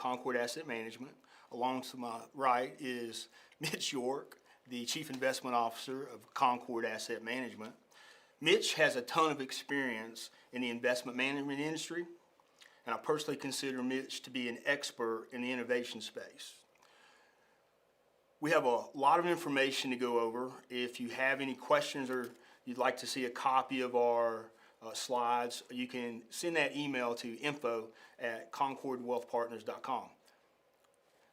Concord Asset Management. Along to my right is Mitch York, the Chief Investment Officer of Concord Asset Management. Mitch has a ton of experience in the investment management industry, and I personally consider Mitch to be an expert in the innovation space. We have a lot of information to go over. If you have any questions or you'd like to see a copy of our slides, you can send that email to info@concordwealthpartners.com.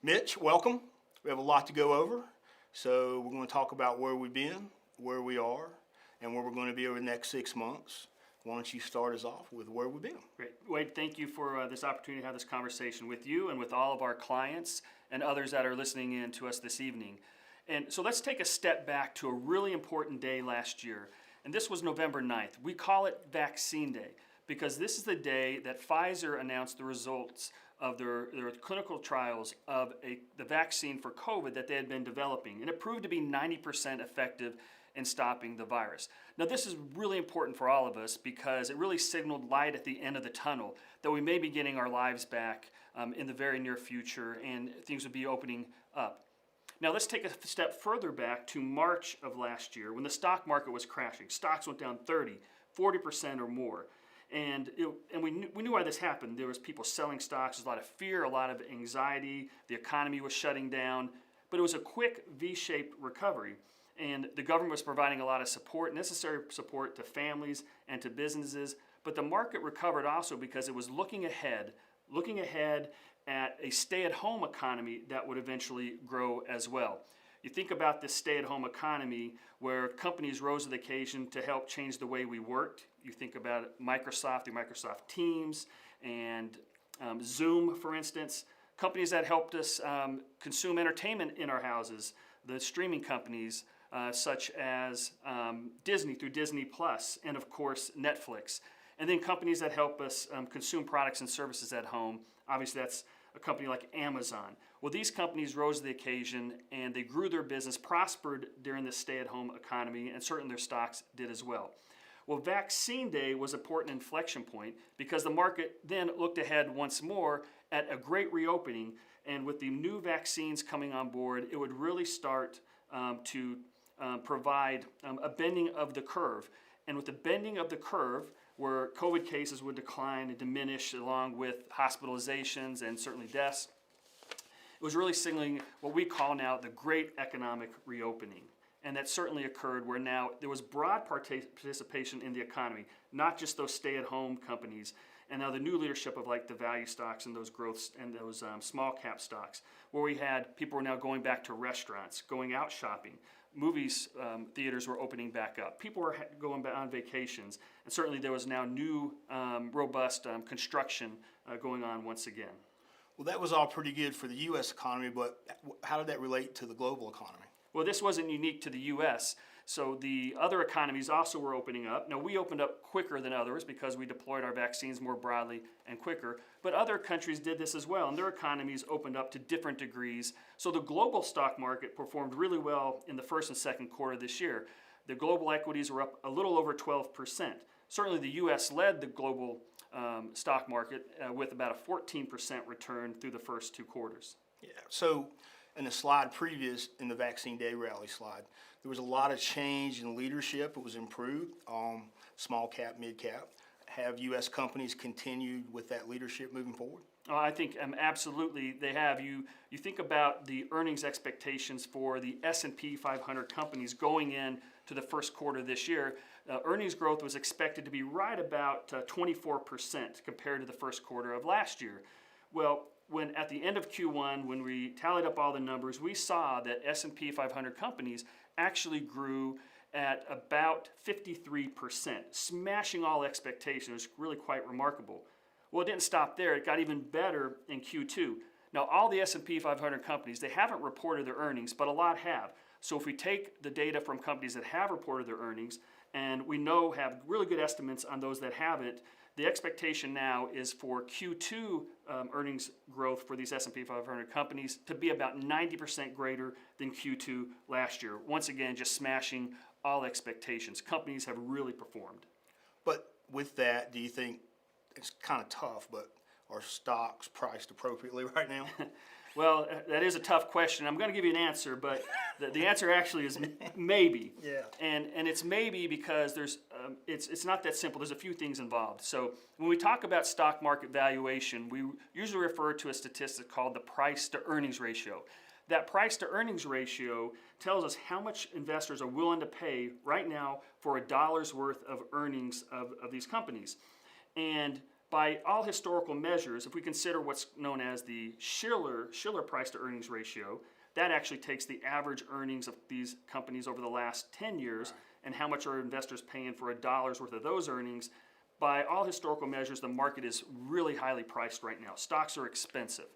Mitch, welcome. We have a lot to go over, so we're going to talk about where we've been, where we are, and where we're going to be over the next 6 months. Why don't you start us off with where we've been? Great. Wade, thank you for this opportunity to have this conversation with you and with all of our clients and others that are listening in to us this evening. And so let's take a step back to a really important day last year. And this was November 9th. We call it Vaccine Day because this is the day that Pfizer announced the results of their clinical trials of the vaccine for COVID that they had been developing. And it proved to be 90% effective in stopping the virus. Now this is really important for all of us because it really signaled light at the end of the tunnel that we may be getting our lives back in the very near future and things would be opening up. Now let's take a step further back to March of last year when the stock market was crashing. Stocks went down 30, 40% or more. And we knew why this happened. There was people selling stocks, there's a lot of fear, a lot of anxiety, the economy was shutting down, but it was a quick V-shaped recovery. And the government was providing a lot of support, necessary support to families and to businesses. But the market recovered also because it was looking ahead at a stay-at-home economy that would eventually grow as well. You think about this stay-at-home economy where companies rose to the occasion to help change the way we worked. You think about Microsoft, the Microsoft Teams, and Zoom, for instance. Companies that helped us consume entertainment in our houses, the streaming companies, such as Disney through Disney Plus, and of course Netflix. And then companies that help us consume products and services at home. Obviously that's a company like Amazon. Well, these companies rose to the occasion and they grew their business, prospered during the stay-at-home economy, and certainly their stocks did as well. Well, Vaccine Day was an important inflection point because the market then looked ahead once more at a great reopening, and with the new vaccines coming on board, it would really start to provide a bending of the curve. And with the bending of the curve, where COVID cases would decline and diminish along with hospitalizations and certainly deaths, it was really signaling what we call now the great economic reopening. And that certainly occurred where now there was broad participation in the economy, not just those stay-at-home companies, and now the new leadership of like the value stocks and those growths and those small cap stocks, where we had people were now going back to restaurants, going out shopping. Movies, theaters were opening back up. People were going back on vacations. And certainly there was now new, robust construction going on once again. Well, that was all pretty good for the U.S. economy, but how did that relate to the global economy? Well, this wasn't unique to the U.S., so the other economies also were opening up. Now, we opened up quicker than others because we deployed our vaccines more broadly and quicker, but other countries did this as well, and their economies opened up to different degrees. So the global stock market performed really well in the first and second quarter this year. The global equities were up a little over 12%. Certainly the U.S. led the global stock market with about a 14% return through the first 2 quarters. Yeah, so in the slide previous, in the Vaccine Day rally slide, there was a lot of change in leadership. It was improved, small cap, mid cap. Have U.S. companies continued with that leadership moving forward? Oh, I think absolutely they have. You think about the earnings expectations for the S&P 500 companies going in to the first quarter this year. Earnings growth was expected to be right about 24% compared to the first quarter of last year. Well, when at the end of Q1, when we tallied up all the numbers, we saw that S&P 500 companies actually grew at about 53%, smashing all expectations. It was really quite remarkable. Well, it didn't stop there. It got even better in Q2. Now, all the S&P 500 companies, they haven't reported their earnings, but a lot have. So if we take the data from companies that have reported their earnings, and we know have really good estimates on those that haven't, the expectation now is for Q2 earnings growth for these S&P 500 companies to be about 90% greater than Q2 last year. Once again, just smashing all expectations. Companies have really performed. But with that, do you think, it's kind of tough, but are stocks priced appropriately right now? Well, that is a tough question. I'm going to give you an answer, but the answer actually is maybe. Yeah. And it's maybe because it's not that simple. There's a few things involved. So when we talk about stock market valuation, we usually refer to a statistic called the price to earnings ratio. That price to earnings ratio tells us how much investors are willing to pay right now for a dollar's worth of earnings of these companies. And by all historical measures, if we consider what's known as the Shiller price to earnings ratio, that actually takes the average earnings of these companies over the last 10 years and how much are investors paying for a dollar's worth of those earnings. By all historical measures, the market is really highly priced right now. Stocks are expensive.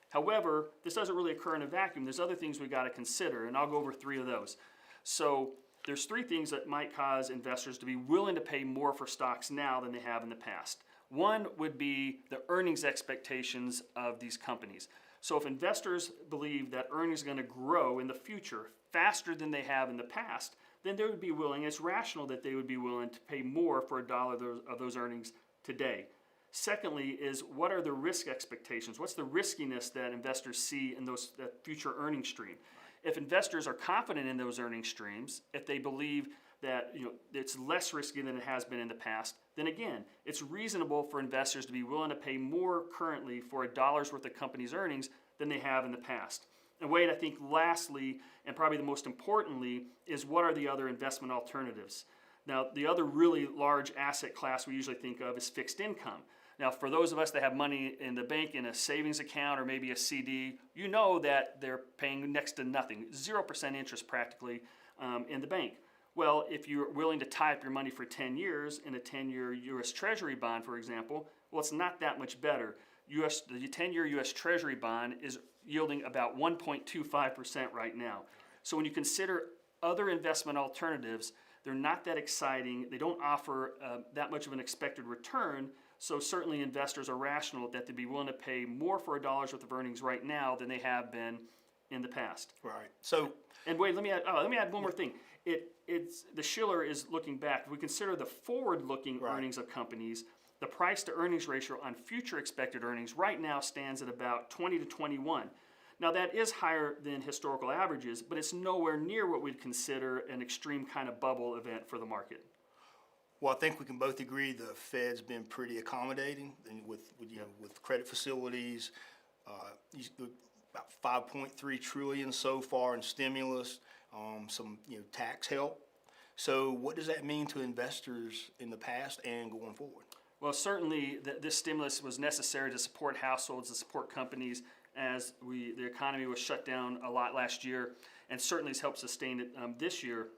However, this doesn't really occur in a vacuum. There's other things we got to consider, and I'll go over 3 of those. So there's 3 things that might cause investors to be willing to pay more for stocks now than they have in the past. One would be the earnings expectations of these companies. So if investors believe that earnings are going to grow in the future faster than they have in the past, then they would be willing, it's rational that they would be willing to pay more for a dollar of those earnings today. Secondly is, what are the risk expectations? What's the riskiness that investors see in that future earning stream? If investors are confident in those earning streams, if they believe that it's less risky than it has been in the past, then again, it's reasonable for investors to be willing to pay more currently for a dollar's worth of company's earnings than they have in the past. And Wade, I think lastly, and probably the most importantly, is what are the other investment alternatives? Now, the other really large asset class we usually think of is fixed income. Now, for those of us that have money in the bank in a savings account or maybe a CD, you know that they're paying next to nothing, 0% interest practically in the bank. Well, if you're willing to tie up your money for 10 years in a 10-year U.S. Treasury bond, for example, well, it's not that much better. The 10-year U.S. Treasury bond is yielding about 1.25% right now. So when you consider other investment alternatives, they're not that exciting. They don't offer that much of an expected return. So certainly investors are rational that they'd be willing to pay more for a dollar's worth of earnings right now than they have been in the past. Right. So, and wait, let me add one more thing. It's the Shiller is looking back. If we consider the forward-looking earnings of companies, the price to earnings ratio on future expected earnings right now stands at about 20 to 21. Now that is higher than historical averages, but it's nowhere near what we'd consider an extreme kind of bubble event for the market. well, I think we can both agree the Fed's been pretty accommodating and with credit facilities, about 5.3 trillion so far in stimulus, some tax help. So what does that mean to investors in the past and going forward? Well, certainly this stimulus was necessary to support households, to support companies as the economy was shut down a lot last year, and certainly has helped sustain it this year.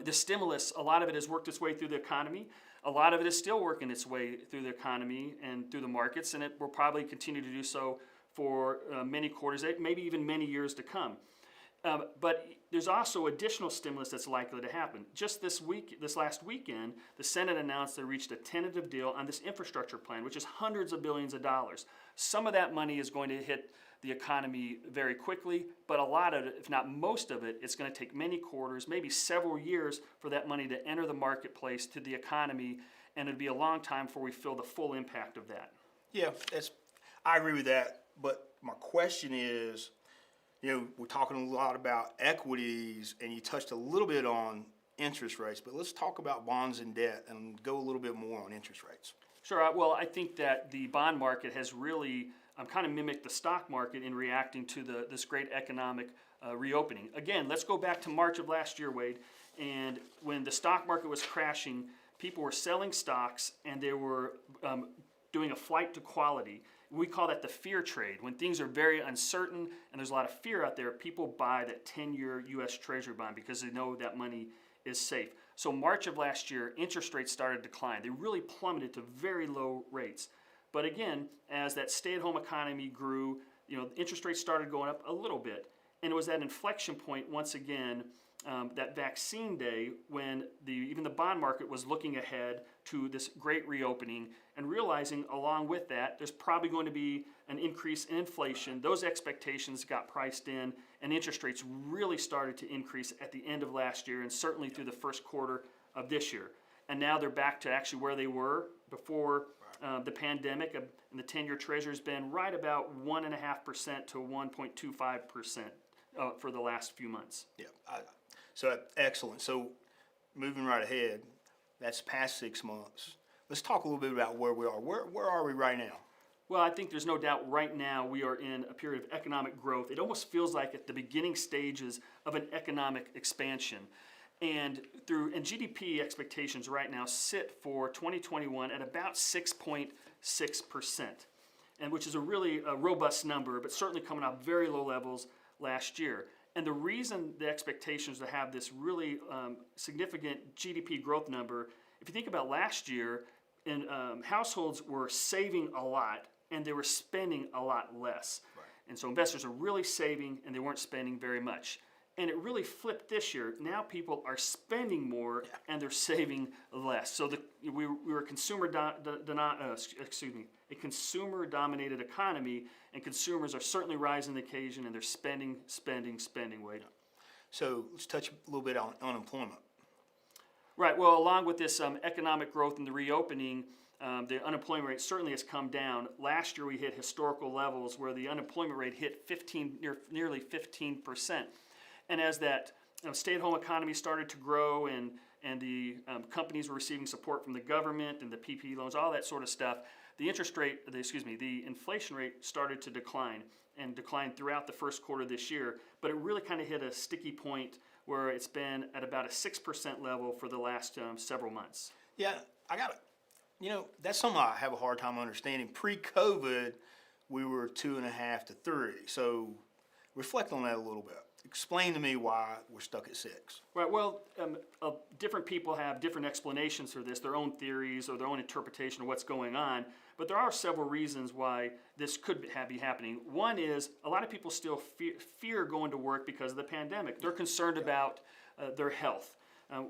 The stimulus, a lot of it has worked its way through the economy. A lot of it is still working its way through the economy and through the markets, and it will probably continue to do so for many quarters, maybe even many years to come. But there's also additional stimulus that's likely to happen. Just this last weekend, the Senate announced they reached a tentative deal on this infrastructure plan, which is hundreds of billions of dollars. Some of that money is going to hit the economy very quickly, but a lot of it, if not most of it, it's going to take many quarters, maybe several years for that money to enter the marketplace, to the economy, and it'd be a long time before we feel the full impact of that. Yeah, I agree with that. But my question is, we're talking a lot about equities, and you touched a little bit on interest rates, but let's talk about bonds and debt and go a little bit more on interest rates. Sure. Well, I think that the bond market has really kind of mimicked the stock market in reacting to this great economic reopening. Again, let's go back to March of last year, Wade, and when the stock market was crashing, people were selling stocks, and they were doing a flight to quality. We call that the fear trade. When things are very uncertain and there's a lot of fear out there, people buy that 10-year U.S. Treasury bond because they know that money is safe. So March of last year, interest rates started to decline. They really plummeted to very low rates. But again, as that stay-at-home economy grew, interest rates started going up a little bit. And it was that inflection point once again, that vaccine day, when even the bond market was looking ahead to this great reopening and realizing along with that there's probably going to be an increase in inflation. Those expectations got priced in, and interest rates really started to increase at the end of last year and certainly through the first quarter of this year. And now they're back to actually where they were before The pandemic and the 10-year Treasury has been right about 1.5% to 1.25% for the last few months. Yeah. So excellent. So moving right ahead, that's past 6 months. Let's talk a little bit about where we are. Where are we right now? Well, I think there's no doubt right now we are in a period of economic growth. It almost feels like at the beginning stages of an economic expansion. And GDP expectations right now sit for 2021 at about 6.6%, and which is a really robust number, but certainly coming off very low levels last year. And the reason the expectations to have this really significant GDP growth number, if you think about last year, households were saving a lot and they were spending a lot less. Right. And so investors are really saving and they weren't spending very much. And it really flipped this year. Now people are spending more and they're saving less. So we were a consumer-dominated economy, and consumers are certainly rising the occasion, and they're spending, Wade. So let's touch a little bit on unemployment. Right. Well, along with this economic growth and the reopening, the unemployment rate certainly has come down. Last year we hit historical levels where the unemployment rate hit nearly 15%. And as that stay-at-home economy started to grow and the companies were receiving support from the government and the PPP loans, all that sort of stuff, the inflation rate started to decline and declined throughout the first quarter of this year. But it really kind of hit a sticky point where it's been at about a 6% level for the last several months. Yeah, that's something I have a hard time understanding. Pre-COVID, we were 2.5 to 3. So reflect on that a little bit. Explain to me why we're stuck at 6. Right. Well, different people have different explanations for this, their own theories or their own interpretation of what's going on. But there are several reasons why this could be happening. One is a lot of people still fear going to work because of the pandemic. They're concerned about their health,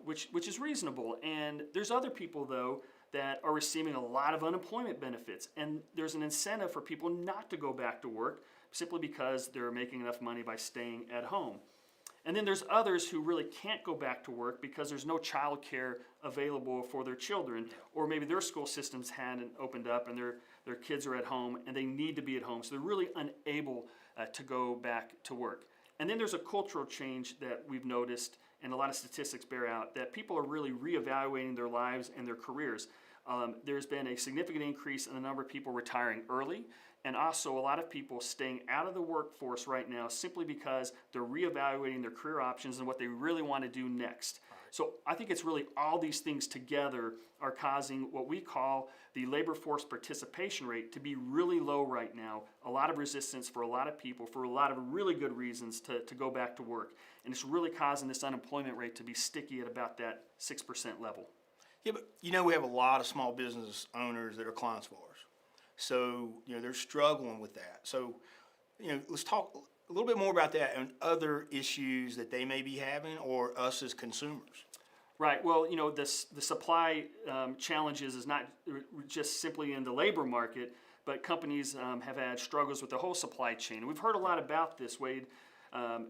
which is reasonable. And there's other people, though, that are receiving a lot of unemployment benefits. And there's an incentive for people not to go back to work simply because they're making enough money by staying at home. And then there's others who really can't go back to work because there's no child care available for their children, or maybe their school systems hadn't opened up and their kids are at home and they need to be at home, so they're really unable to go back to work. And then there's a cultural change that we've noticed, and a lot of statistics bear out, that people are really reevaluating their lives and their careers. There's been a significant increase in the number of people retiring early, and also a lot of people staying out of the workforce right now simply because they're reevaluating their career options and what they really want to do next. Right. So I think it's really all these things together are causing what we call the labor force participation rate to be really low right now. A lot of resistance for a lot of people for a lot of really good reasons to go back to work. And it's really causing this unemployment rate to be sticky at about that 6% level. Yeah, but we have a lot of small business owners that are clients of ours. So, they're struggling with that. So, let's talk a little bit more about that and other issues that they may be having or us as consumers. Right. Well, the supply challenges is not just simply in the labor market, but companies have had struggles with the whole supply chain. And we've heard a lot about this, Wade.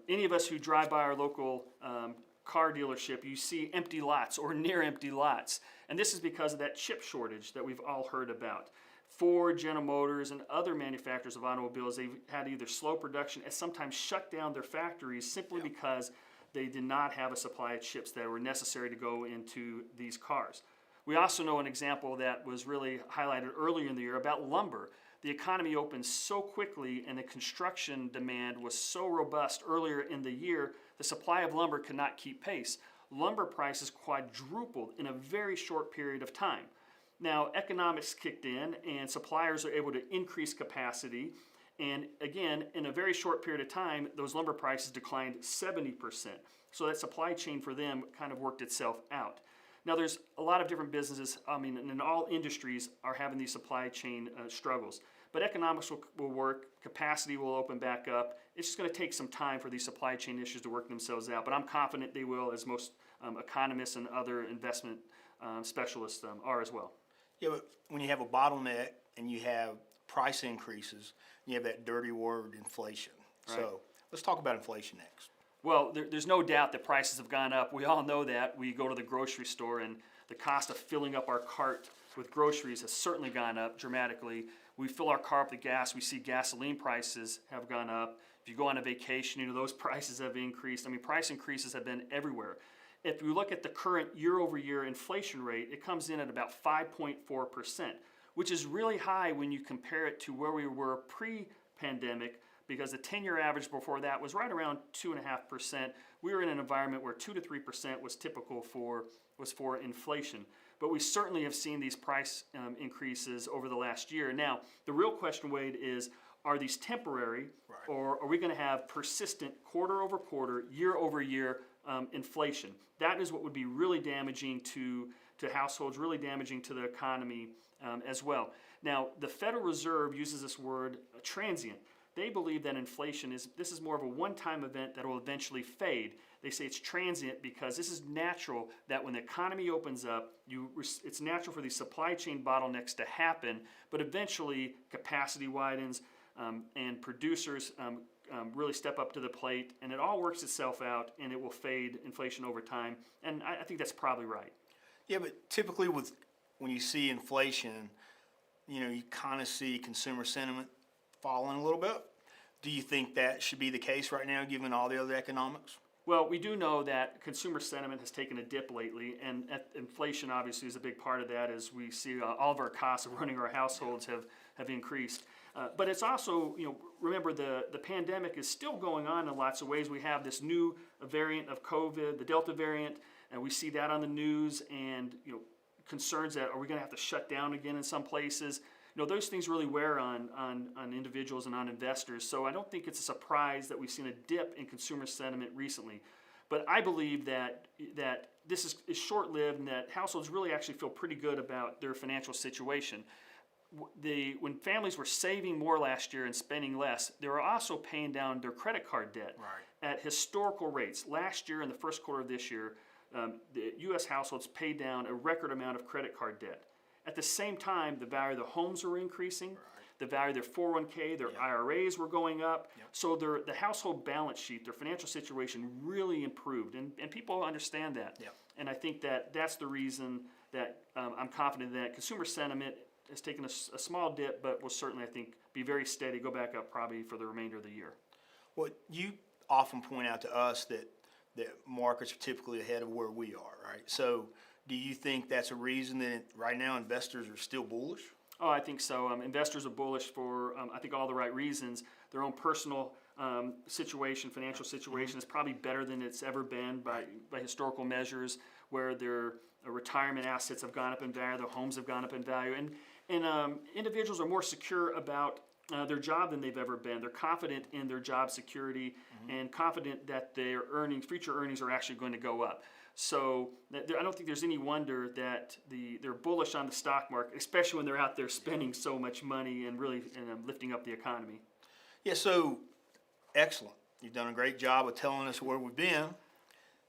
Any of us who drive by our local car dealership, you see empty lots or near empty lots. And this is because of that chip shortage that we've all heard about. Ford, General Motors, and other manufacturers of automobiles, they've had either slow production and sometimes shut down their factories simply because they did not have a supply of chips that were necessary to go into these cars. We also know an example that was really highlighted earlier in the year about lumber. The economy opened so quickly and the construction demand was so robust earlier in the year, the supply of lumber could not keep pace. Lumber prices quadrupled in a very short period of time. Now, economics kicked in and suppliers are able to increase capacity. And again, in a very short period of time, those lumber prices declined 70%. So that supply chain for them kind of worked itself out. Now, there's a lot of different businesses, and all industries are having these supply chain struggles. But economics will work, capacity will open back up. It's just going to take some time for these supply chain issues to work themselves out. But I'm confident they will, as most economists and other investment specialists are as well. Yeah, but when you have a bottleneck and you have price increases, you have that dirty word, inflation. Right. So let's talk about inflation next. Well, there's no doubt that prices have gone up. We all know that. We go to the grocery store and the cost of filling up our cart with groceries has certainly gone up dramatically. We fill our car up with gas, we see gasoline prices have gone up. If you go on a vacation, those prices have increased. I mean, price increases have been everywhere. If you look at the current year-over-year inflation rate, it comes in at about 5.4%, which is really high when you compare it to where we were pre-pandemic, because the 10-year average before that was right around 2.5%. We were in an environment where 2 to 3% was typical for inflation. But we certainly have seen these price increases over the last year. Now, the real question, Wade, is are these temporary, or are we going to have persistent quarter-over-quarter, year-over-year inflation? That is what would be really damaging to households, really damaging to the economy as well. Now, the Federal Reserve uses this word transient. They believe that inflation this is more of a one-time event that will eventually fade. They say it's transient because this is natural, that when the economy opens up, it's natural for these supply chain bottlenecks to happen, but eventually capacity widens and producers really step up to the plate, and it all works itself out, and it will fade inflation over time. And I think that's probably right. Yeah, but typically when you see inflation, you kind of see consumer sentiment falling a little bit. Do you think that should be the case right now, given all the other economics? Well, we do know that consumer sentiment has taken a dip lately, and inflation obviously is a big part of that, as we see all of our costs of running our households have increased. But it's also, remember the pandemic is still going on in lots of ways. We have this new variant of COVID, the Delta variant, and we see that on the news, and concerns that are we going to have to shut down again in some places. Those things really wear on individuals and on investors. So I don't think it's a surprise that we've seen a dip in consumer sentiment recently. But I believe that this is short-lived, and that households really actually feel pretty good about their financial situation. When families were saving more last year and spending less, they were also paying down their credit card debt at historical rates. Last year, in the first quarter of this year, the U.S. households paid down a record amount of credit card debt. At the same time, the value of their homes were increasing, the value of their 401k, their IRAs were going up. So the household balance sheet, their financial situation really improved, and people understand that. And I think that's the reason that I'm confident that consumer sentiment has taken a small dip, but will certainly, I think, be very steady, go back up probably for the remainder of the year. Well, you often point out to us that markets are typically ahead of where we are, right? So do you think that's a reason that right now investors are still bullish? Oh, I think so. Investors are bullish for, I think, all the right reasons. Their own personal situation, financial situation is probably better than it's ever been by historical measures, where their retirement assets have gone up in value, their homes have gone up in value, and individuals are more secure about their job than they've ever been. They're confident in their job security and confident that their future earnings are actually going to go up. So I don't think there's any wonder that they're bullish on the stock market, especially when they're out there spending so much money and really lifting up the economy. Yeah, so excellent. You've done a great job of telling us where we've been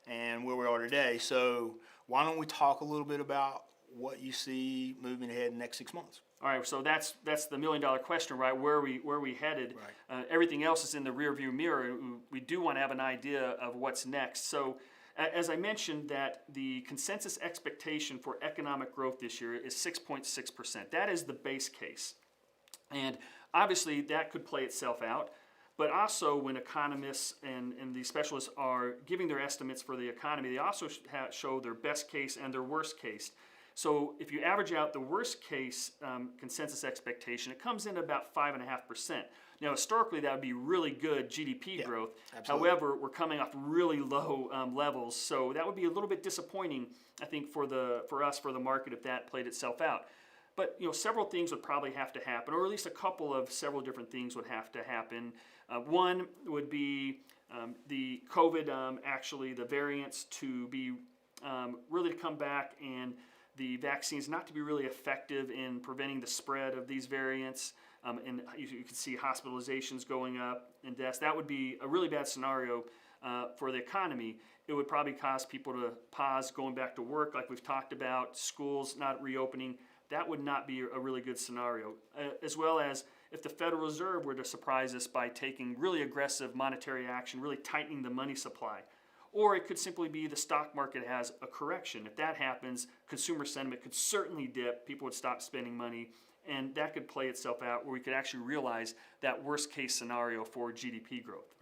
and where we are today. So why don't we talk a little bit about what you see moving ahead in the next 6 months? All right, so that's the million-dollar question, right? Where are we headed? Everything else is in the rearview mirror. We do want to have an idea of what's next. So as I mentioned, that the consensus expectation for economic growth this year is 6.6%. That is the base case. And obviously that could play itself out. But also when economists and the specialists are giving their estimates for the economy, they also show their best case and their worst case. So if you average out the worst case consensus expectation, it comes in about 5.5%. Now, historically, that would be really good GDP growth. Absolutely. However, we're coming off really low levels, so that would be a little bit disappointing, I think, for the market, if that played itself out. But several things would probably have to happen, or at least several different things would have to happen. One would be the COVID, the variants to be really to come back, and the vaccines not to be really effective in preventing the spread of these variants. And you can see hospitalizations going up and deaths. That would be a really bad scenario for the economy. It would probably cause people to pause going back to work, like we've talked about, schools not reopening. That would not be a really good scenario. As well as if the Federal Reserve were to surprise us by taking really aggressive monetary action, really tightening the money supply. Or it could simply be the stock market has a correction. If that happens, consumer sentiment could certainly dip, people would stop spending money, and that could play itself out where we could actually realize that worst case scenario for GDP growth.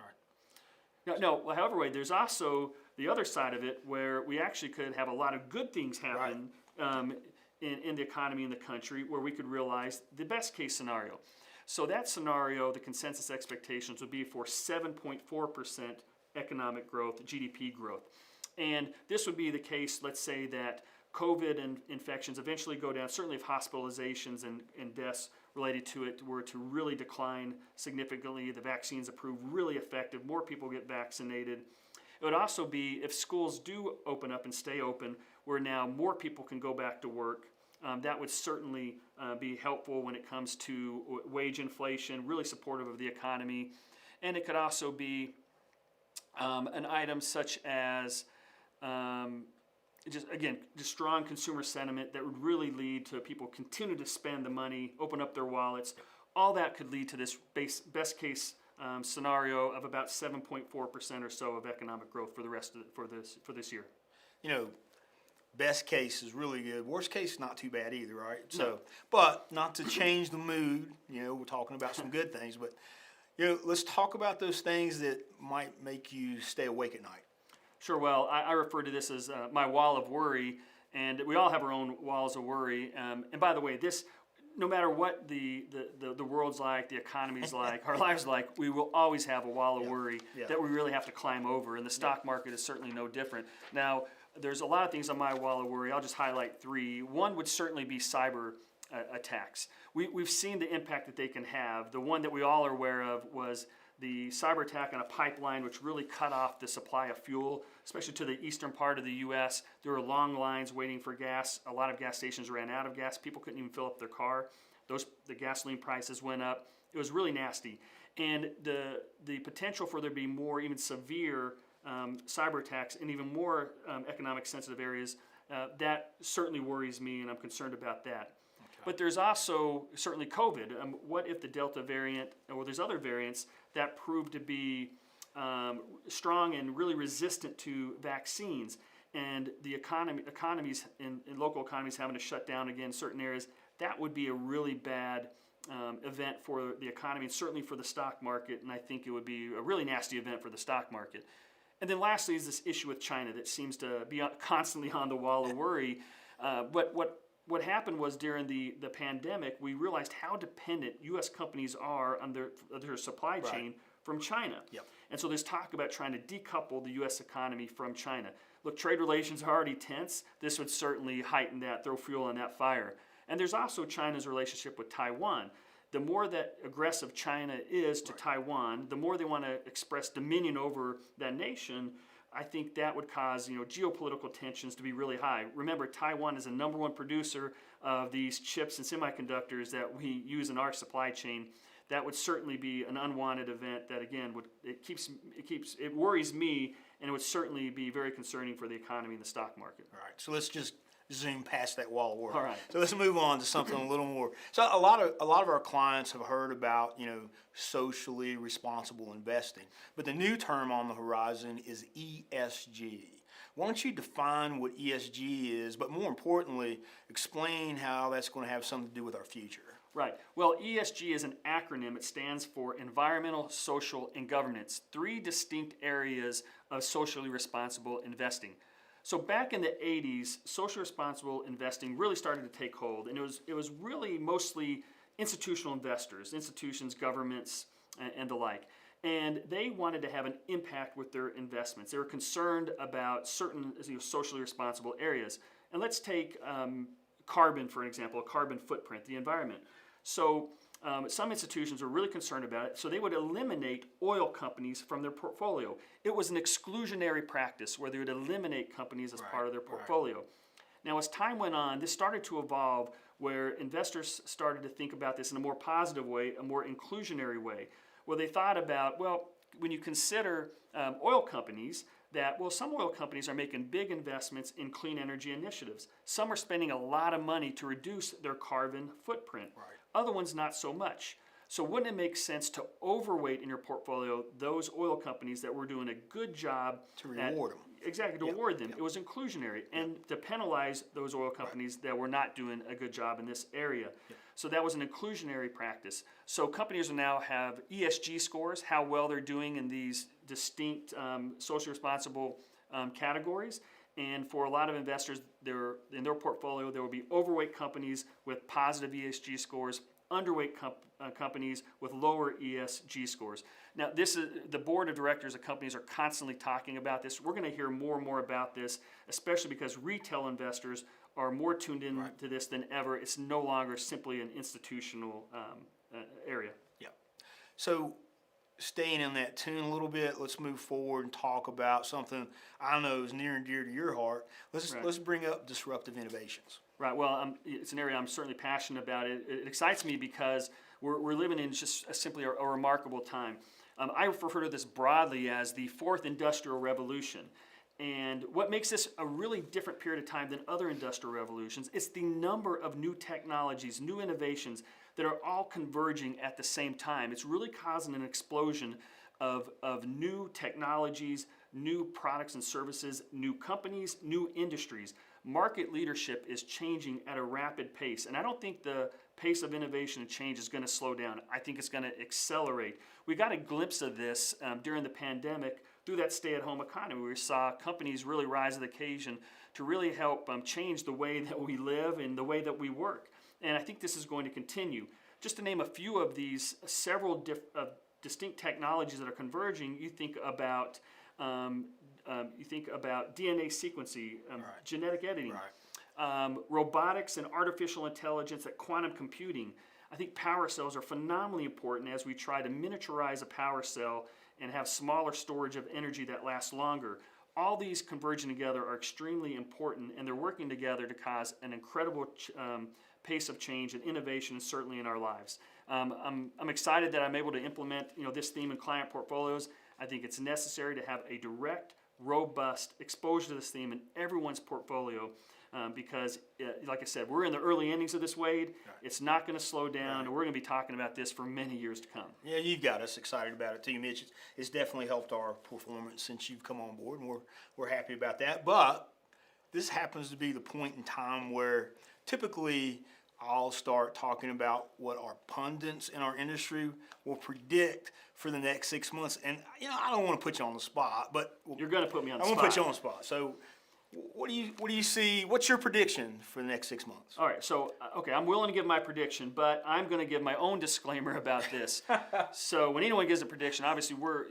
Right. No, however, there's also the other side of it where we actually could have a lot of good things happen in the economy in the country where we could realize the best case scenario. So that scenario, the consensus expectations would be for 7.4% economic growth, GDP growth. And this would be the case, let's say that COVID and infections eventually go down, certainly if hospitalizations and deaths related to it were to really decline significantly, the vaccines approved really effective, more people get vaccinated. It would also be if schools do open up and stay open, where now more people can go back to work. That would certainly be helpful when it comes to wage inflation, really supportive of the economy. And it could also be an item such as just strong consumer sentiment that would really lead to people continue to spend the money, open up their wallets. All that could lead to this best case scenario of about 7.4% or so of economic growth for the rest of for this year. You know, best case is really good. Worst case, not too bad either, right? No. So, but not to change the mood. You know, we're talking about some good things, but you know, let's talk about those things that might make you stay awake at night. Sure. Well, I refer to this as my wall of worry, and we all have our own walls of worry. And by the way, this, no matter what the world's like, the economy's like, our lives like, we will always have a wall of worry that we really have to climb over. And the stock market is certainly no different. Now, there's a lot of things on my wall of worry. I'll just highlight three. One would certainly be cyber attacks. We've seen the impact that they can have. The one that we all are aware of was the cyber attack on a pipeline which really cut off the supply of fuel, especially to the eastern part of the U.S. There were long lines waiting for gas. A lot of gas stations ran out of gas. People couldn't even fill up their car. The gasoline prices went up. It was really nasty. And the potential for there to be more even severe cyber attacks in even more economic sensitive areas, that certainly worries me, and I'm concerned about that. But there's also certainly COVID. What if the Delta variant, or there's other variants that prove to be strong and really resistant to vaccines, and the economies in local economies having to shut down again in certain areas, that would be a really bad event for the economy and certainly for the stock market, and I think it would be a really nasty event for the stock market. And then lastly is this issue with China that seems to be constantly on the wall of worry. But what happened was during the pandemic, we realized how dependent U.S. companies are on their supply chain from China. Yep. And so there's talk about trying to decouple the U.S. economy from China. Look, trade relations are already tense. This would certainly heighten that, throw fuel on that fire. And there's also China's relationship with Taiwan. The more that aggressive China is to Taiwan, the more they want to express dominion over that nation, I think that would cause geopolitical tensions to be really high. Remember, Taiwan is the #1 producer of these chips and semiconductors that we use in our supply chain. That would certainly be an unwanted event that, again, it worries me, and it would certainly be very concerning for the economy and the stock market. All right, so let's just zoom past that wall of worry. All right. So let's move on to something a little more. So a lot of our clients have heard about socially responsible investing, but the new term on the horizon is ESG. Why don't you define what ESG is, but more importantly, explain how that's going to have something to do with our future? Right. Well, ESG is an acronym. It stands for Environmental, Social, and Governance, 3 distinct areas of socially responsible investing. So back in the 80s, social responsible investing really started to take hold, and it was really mostly institutional investors, institutions, governments, and the like. And they wanted to have an impact with their investments. They were concerned about certain socially responsible areas. And let's take carbon, for example, a carbon footprint, the environment. So some institutions were really concerned about it, so they would eliminate oil companies from their portfolio. It was an exclusionary practice where they would eliminate companies as part of their portfolio. Right. Now, as time went on, this started to evolve where investors started to think about this in a more positive way, a more inclusionary way, where they thought about, well, when you consider oil companies, some oil companies are making big investments in clean energy initiatives. Some are spending a lot of money to reduce their carbon footprint. Right. Other ones not so much. So wouldn't it make sense to overweight in your portfolio those oil companies that were doing a good job To reward them. Exactly, to reward them. It was inclusionary, and to penalize those oil companies that were not doing a good job in this area. So that was an inclusionary practice. So companies now have ESG scores, how well they're doing in these distinct socially responsible categories. And for a lot of investors, in their portfolio, there will be overweight companies with positive ESG scores, underweight companies with lower ESG scores. Now, this is the board of directors of companies are constantly talking about this. We're going to hear more and more about this, especially because retail investors are more tuned in to this than ever. It's no longer simply an institutional area. Yeah. So, staying in that tune a little bit, let's move forward and talk about something I know is near and dear to your heart. Let's bring up disruptive innovations. Right. Well, it's an area I'm certainly passionate about. It excites me because we're living in just simply a remarkable time. I refer to this broadly as the fourth industrial revolution. And what makes this a really different period of time than other industrial revolutions is the number of new technologies, new innovations that are all converging at the same time. It's really causing an explosion of new technologies, new products and services, new companies, new industries. Market leadership is changing at a rapid pace, and I don't think the pace of innovation and change is going to slow down. I think it's going to accelerate. We got a glimpse of this during the pandemic through that stay-at-home economy. We saw companies really rise to the occasion to really help change the way that we live and the way that we work. And I think this is going to continue. Just to name a few of these several distinct technologies that are converging, you think about DNA sequencing, genetic editing, robotics and artificial intelligence, and quantum computing. I think power cells are phenomenally important as we try to miniaturize a power cell and have smaller storage of energy that lasts longer. All these converging together are extremely important, and they're working together to cause an incredible pace of change and innovation, and certainly in our lives. I'm excited that I'm able to implement this theme in client portfolios. I think it's necessary to have a direct, robust exposure to this theme in everyone's portfolio because, like I said, we're in the early innings of this wave. It's not going to slow down, and we're going to be talking about this for many years to come. Yeah, you've got us excited about it too, Mitch. It's definitely helped our performance since you've come on board, and we're happy about that. But this happens to be the point in time where typically I'll start talking about what our pundits in our industry will predict for the next 6 months. And I don't want to put you on the spot, but You're going to put me on the I'm spot. going to put you on the spot. So, what do you see? What's your prediction for the next 6 months? All right, so okay, I'm willing to give my prediction, but I'm going to give my own disclaimer about this. So when anyone gives a prediction, obviously we're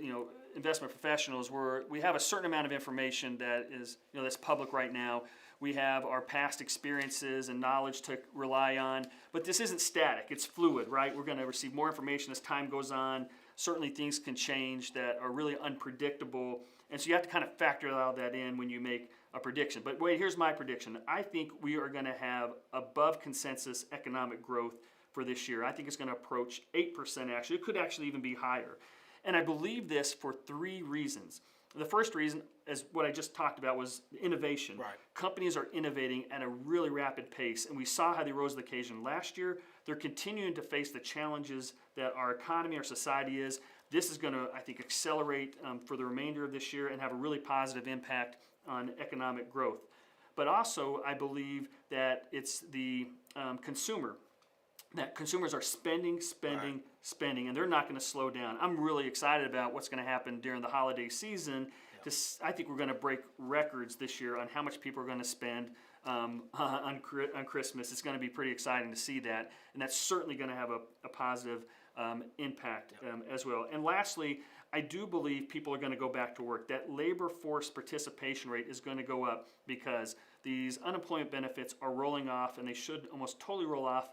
investment professionals. We have a certain amount of information that is that's public right now. We have our past experiences and knowledge to rely on, but this isn't static. It's fluid, right? We're going to receive more information as time goes on. Certainly things can change that are really unpredictable, and so you have to kind of factor all that in when you make a prediction. But wait, here's my prediction. I think we are going to have above consensus economic growth for this year. I think it's going to approach 8% actually. It could actually even be higher. And I believe this for 3 reasons. The first reason, as what I just talked about, was innovation. Right. Companies are innovating at a really rapid pace, and we saw how they rose to the occasion last year. They're continuing to face the challenges that our economy, our society is. This is going to, I think, accelerate for the remainder of this year and have a really positive impact on economic growth. But also, I believe that it's the consumer. That consumers are spending, and they're not going to slow down. I'm really excited about what's going to happen during the holiday season. I think we're going to break records this year on how much people are going to spend on Christmas. It's going to be pretty exciting to see that, and that's certainly going to have a positive impact as well. And lastly, I do believe people are going to go back to work. That labor force participation rate is going to go up because these unemployment benefits are rolling off, and they should almost totally roll off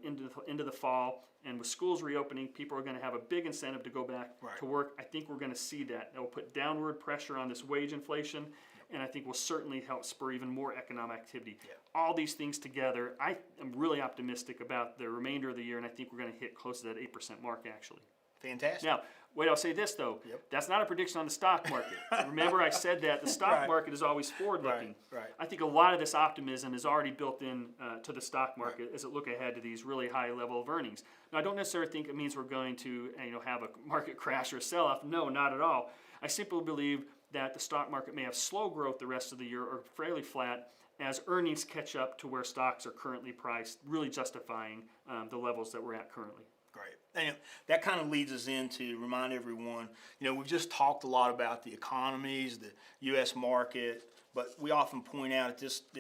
into the fall. And with schools reopening, people are going to have a big incentive to go back to work. I think we're going to see that. That will put downward pressure on this wage inflation, and I think will certainly help spur even more economic activity. All these things together, I am really optimistic about the remainder of the year, and I think we're going to hit close to that 8% mark actually. Fantastic. Now, Wait, I'll say this though. Yep. That's not a prediction on the stock market. Remember I said that the stock Right. market is always forward-looking. Right. I think a lot of this optimism is already built in to the stock market as it look ahead to these really high level of earnings. Now, I don't necessarily think it means we're going to have a market crash or a sell-off. No, not at all. I simply believe that the stock market may have slow growth the rest of the year or fairly flat as earnings catch up to where stocks are currently priced, really justifying the levels that we're at currently. Great. And that kind of leads us into remind everyone, we've just talked a lot about the economies, the U.S. market, but we often point out at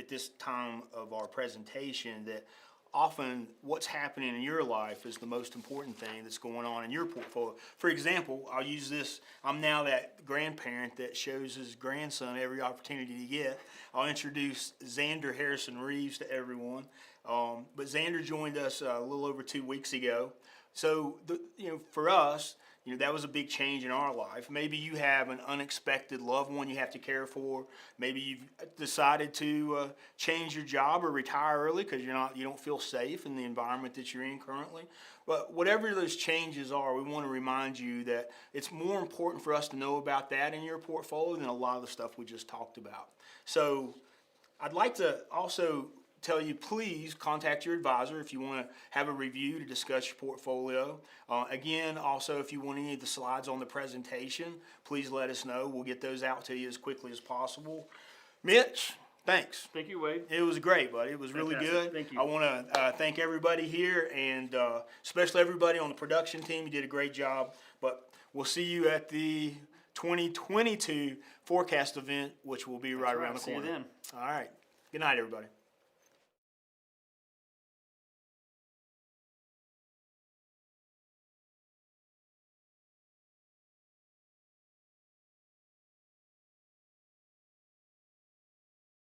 this time of our presentation that often what's happening in your life is the most important thing that's going on in your portfolio. For example, I'll use this. I'm now that grandparent that shows his grandson every opportunity to get. I'll introduce Xander Harrison Reeves to everyone. But Xander joined us a little over 2 weeks ago. So, for us, that was a big change in our life. Maybe you have an unexpected loved one you have to care for. Maybe you've decided to change your job or retire early because you don't feel safe in the environment that you're in currently. But whatever those changes are, we want to remind you that it's more important for us to know about that in your portfolio than a lot of the stuff we just talked about. So, I'd like to also tell you, please contact your advisor if you want to have a review to discuss your portfolio. Again, also, if you want any of the slides on the presentation, please let us know. We'll get those out to you as quickly as possible. Mitch, thanks. Thank you, Wade. It was great, buddy. It was really good. Thank you. I want to thank everybody here and especially everybody on the production team. You did a great job. But we'll see you at the 2022 forecast event, which will be right around the corner. See you then. All right. Good night, everybody.